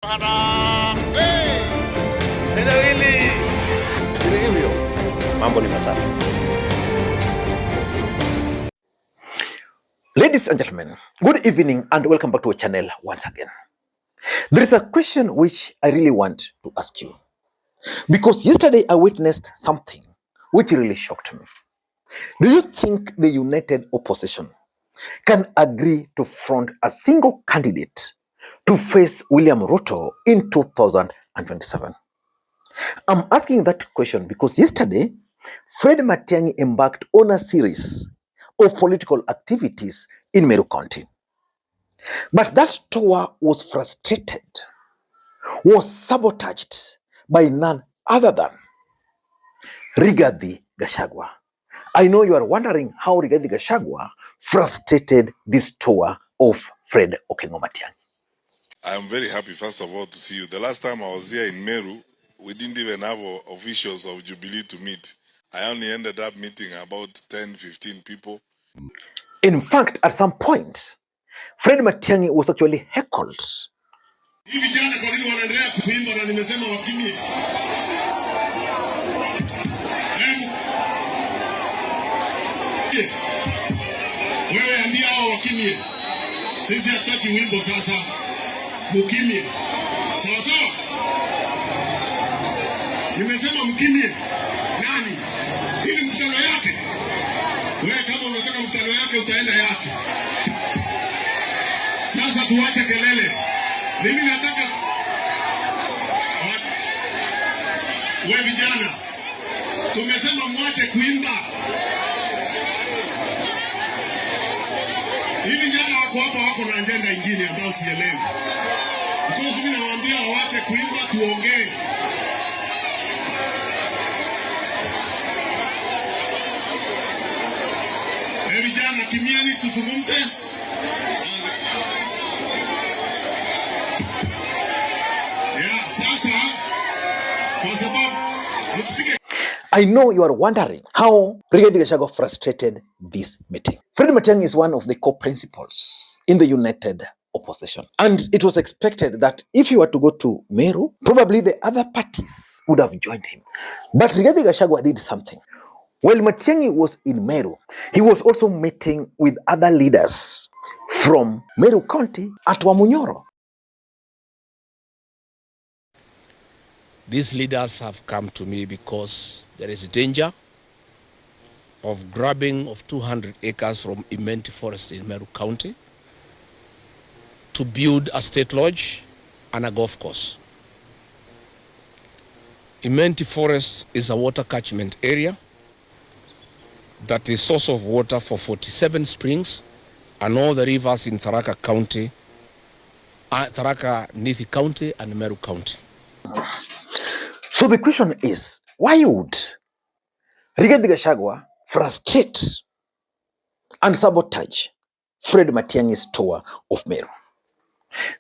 Ladies and gentlemen, good evening and welcome back to our channel once again. There is a question which I really want to ask you, because yesterday I witnessed something which really shocked me. Do you think the united opposition can agree to front a single candidate to face William Ruto in 2027? I'm asking that question because yesterday, Fred Matiangi embarked on a series of political activities in Meru County. But that tour was frustrated, was sabotaged by none other than Rigathi Gachagua. I know you are wondering how Rigathi Gachagua frustrated this tour of Fred Matiangi. I am very happy, first of all, to see you. The last time I was here in Meru, we didn't even have officials of Jubilee to meet. I only ended up meeting about 10, 15 people. In fact, at some point, Fred Matiangi was actually heckled. Wewe ambia hao wakimie. Sisi hataki wimbo sasa. Mkimie. Sawa sawa? Nimesema mkimie. Nani? Ili mkutano yake. Wewe kama unataka mkutano yake utaenda yake. Sasa tuache kelele. Mimi nataka wewe vijana. Tumesema mwache kuimba. Hivi jana wako hapa wako na agenda nyingine ambayo sielewi. Because mimi nawaambia waache kuimba tuongee. Vijana kimieni tuzungumze. Sasa kwa sababu msipige. I know you are wondering how Rigathi Gachagua frustrated this meeting. Fred Matiangi is one of the co-principals in the united opposition. And it was expected that if he were to go to Meru, probably the other parties would have joined him. But Rigathi Gachagua did something. While Matiangi was in Meru, he was also meeting with other leaders from Meru County at Wamunyoro. These leaders have come to me because there is danger of grabbing of 200 acres from immense forest in Meru County to build a state lodge and a golf course. Immense forest is a water catchment area that is source of water for 47 springs and all the rivers in Tharaka County, Tharaka Nithi County and Meru County. So the question is, why would Rigathi Gachagua frustrate and sabotage Fred Matiangi's tour of Meru?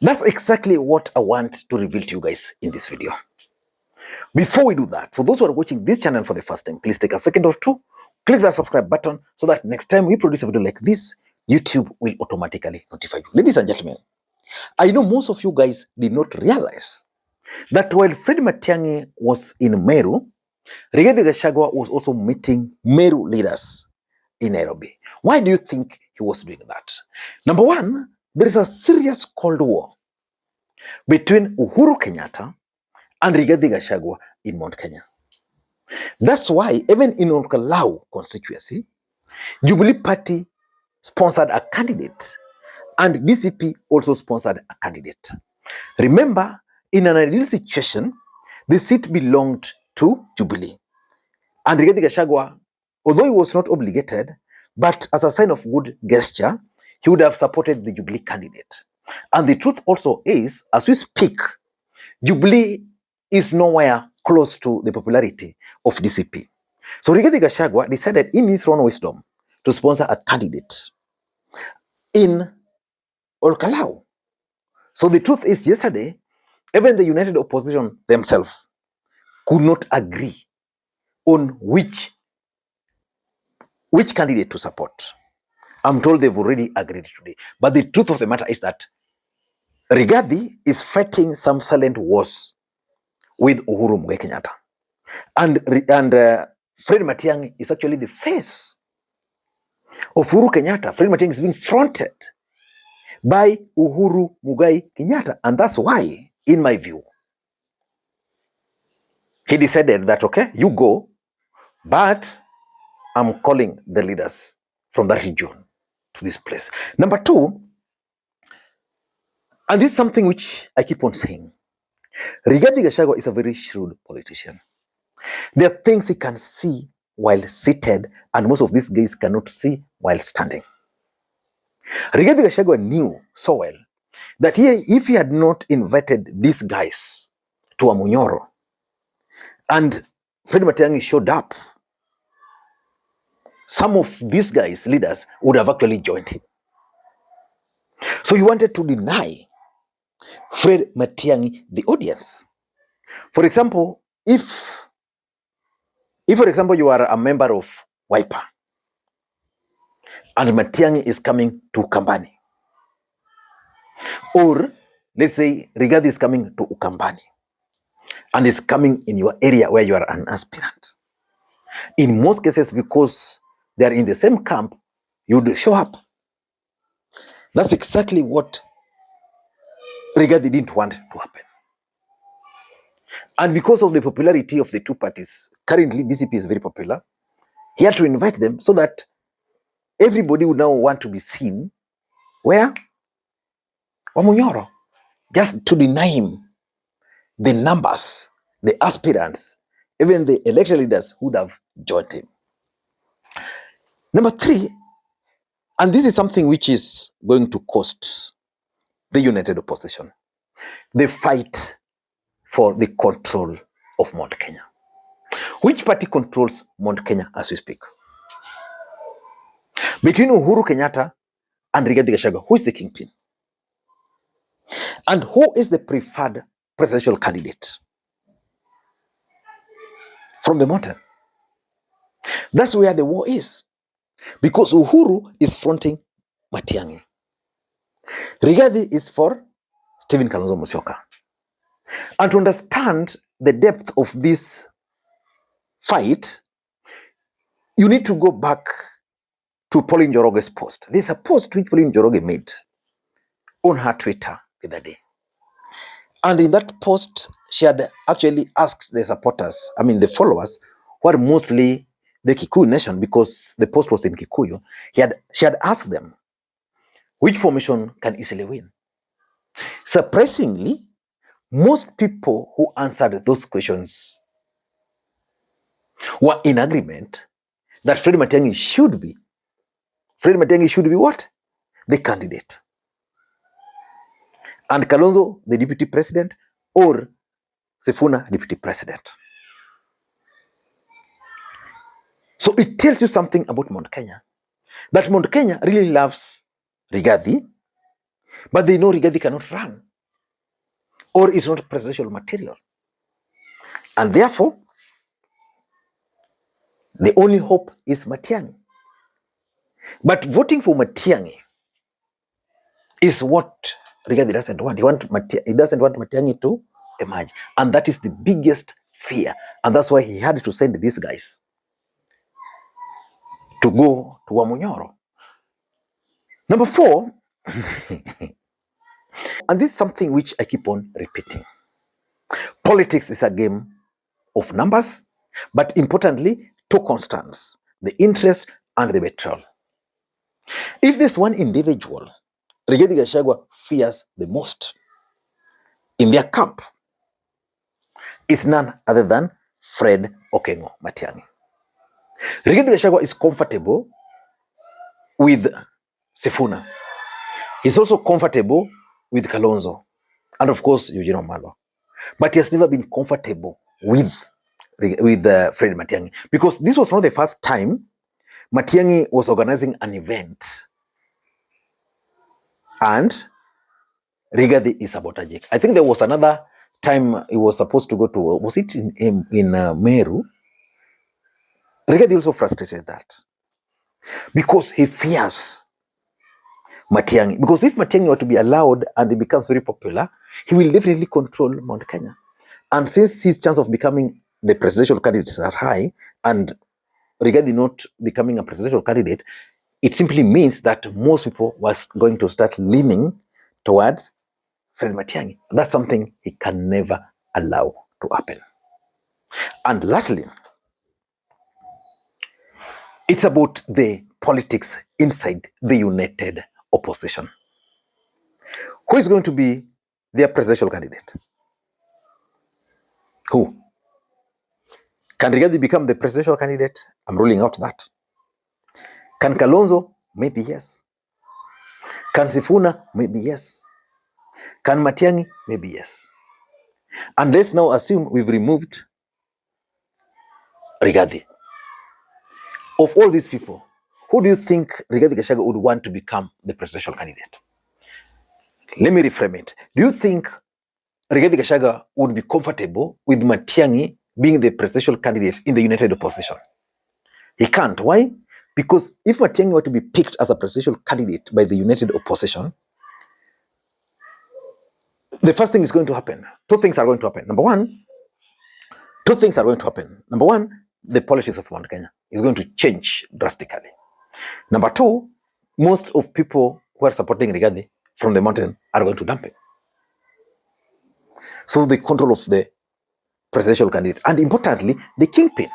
That's exactly what I want to reveal to you guys in this video. Before we do that, for those who are watching this channel for the first time, please take a second or two, click that subscribe button so that next time we produce a video like this, YouTube will automatically notify you. Ladies and gentlemen, I know most of you guys did not realize that while Fred Matiangi was in Meru, Rigathi Gachagua was also meeting Meru leaders in Nairobi. Why do you think he was doing that? Number one, there is a serious Cold War between Uhuru Kenyatta and Rigathi Gachagua in Mount Kenya. That's why even in Olkalau constituency, Jubilee Party sponsored a candidate and DCP also sponsored a candidate. Remember, in an ideal situation, the seat belonged to Jubilee. And Rigathi Gachagua, although he was not obligated, but as a sign of good gesture, he would have supported the Jubilee candidate. And the truth also is, as we speak, Jubilee is nowhere close to the popularity of DCP. So Rigathi Gachagua decided in his own wisdom to sponsor a candidate in Olkalau. So the truth is, yesterday, even the united opposition themselves could not agree on which candidate to support. I'm told they've already agreed today. But the truth of the matter is that Rigathi is fighting some silent wars with Uhuru Muigai Kenyatta. And Fred Matiangi is actually the face of Uhuru Kenyatta. Fred Matiangi is being fronted by Uhuru Muigai Kenyatta. And that's why, in my view, he decided that, okay, you go, but I'm calling the leaders from that region to this place. Number two, and this is something which I keep on saying, Rigathi Gachagua is a very shrewd politician. There are things he can see while seated, and most of these guys cannot see while standing. Rigathi Gachagua knew so well that if he had not invited these guys to Wamunyoro, and Fred Matiangi showed up, some of these guys, leaders, would have actually joined him. So he wanted to deny Fred Matiangi the audience. For example, if for example you are a member of Wiper and Matiangi is coming to Ukambani, or let's say Rigathi is coming to Ukambani and is coming in your area where you are an aspirant, in most cases, because they are in the same camp, you would show up. That's exactly what Rigathi didn't want to happen. And because of the popularity of the two parties, currently DCP is very popular, he had to invite them so that everybody would now want to be seen where? Wamunyoro. Just to deny him the numbers, the aspirants, even the elected leaders who would have joined him. Number three, and this is something which is going to cost the united opposition, the fight for the control of Mount Kenya. Which party controls Mount Kenya as we speak? Between Uhuru Kenyatta and Rigathi Gachagua, who is the kingpin? And who is the preferred presidential candidate from the mountain? That's where the war is. Because Uhuru is fronting Matiang'i. Rigathi is for Stephen Kalonzo Musyoka. And to understand the depth of this fight, you need to go back to Pauline Njoroge's post. There's a post which Pauline Njoroge made on her Twitter the other day. And in that post, she had actually asked the supporters, the followers, who are mostly the Kikuyu nation, because the post was in Kikuyu. She had asked them, which formation can easily win? Surprisingly, most people who answered those questions were in agreement that Fred Matiangi should be what? The candidate. And Kalonzo, the deputy president, or Sifuna, deputy president. So it tells you something about Mount Kenya. That Mount Kenya really loves Rigathi, but they know Rigathi cannot run, or is not presidential material. And therefore, the only hope is Matiang'i. But voting for Matiang'i is what Rigathi doesn't want. He doesn't want Matiang'i to emerge. And that is the biggest fear. And that's why he had to send these guys to go to Wamunyoro. Number four, and this is something which I keep on repeating. Politics is a game of numbers, but importantly, two constants, the interest and the betrayal. If there's one individual Rigathi Gachagua fears the most in their camp, is none other than Fred Okengo Matiang'i. Rigathi Gachagua is comfortable with Sifuna. He's also comfortable with Kalonzo, and of course Eugene Wamalwa. But he has never been comfortable with Fred Matiang'i, because this was not the first time Matiang'i was organizing an event and Rigathi is sabotaging. I think there was another time he was supposed to go to, was it in Meru? Rigathi also frustrated that, because he fears Matiang'i. Because if Matiang'i were to be allowed and he becomes very popular, he will definitely control Mount Kenya. And since his chance of becoming the presidential candidate are high, and regarding not becoming a presidential candidate, it simply means that most people was going to start leaning towards Fred Matiang'i. That's something he can never allow to happen. And lastly, it's about the politics inside the united opposition. Who is going to be their presidential candidate? Who? Can Rigathi become the presidential candidate? I'm ruling out that. Can Kalonzo? Maybe yes. Can Sifuna? Maybe yes. Can Matiang'i? Maybe yes. And let's now assume we've removed Rigathi. Of all these people, who do you think Rigathi Gachagua would want to become the presidential candidate? Let me reframe it. Do you think Rigathi Gachagua would be comfortable with Matiang'i being the presidential candidate in the united opposition? He can't. Why? Because if Matiang'i were to be picked as a presidential candidate by the united opposition, the first thing is going to happen. Two things are going to happen. Number one, the politics of Mount Kenya is going to change drastically. Number two, most of people who are supporting Rigathi from the mountain are going to dump him. So the control of the presidential candidate, and importantly, the kingpin.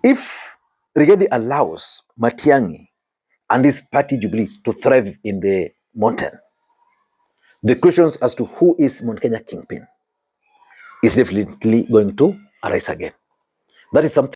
If Rigathi allows Matiang'i and his party Jubilee to thrive in the mountain, the questions as to who is Mount Kenya kingpin is definitely going to arise again. That is something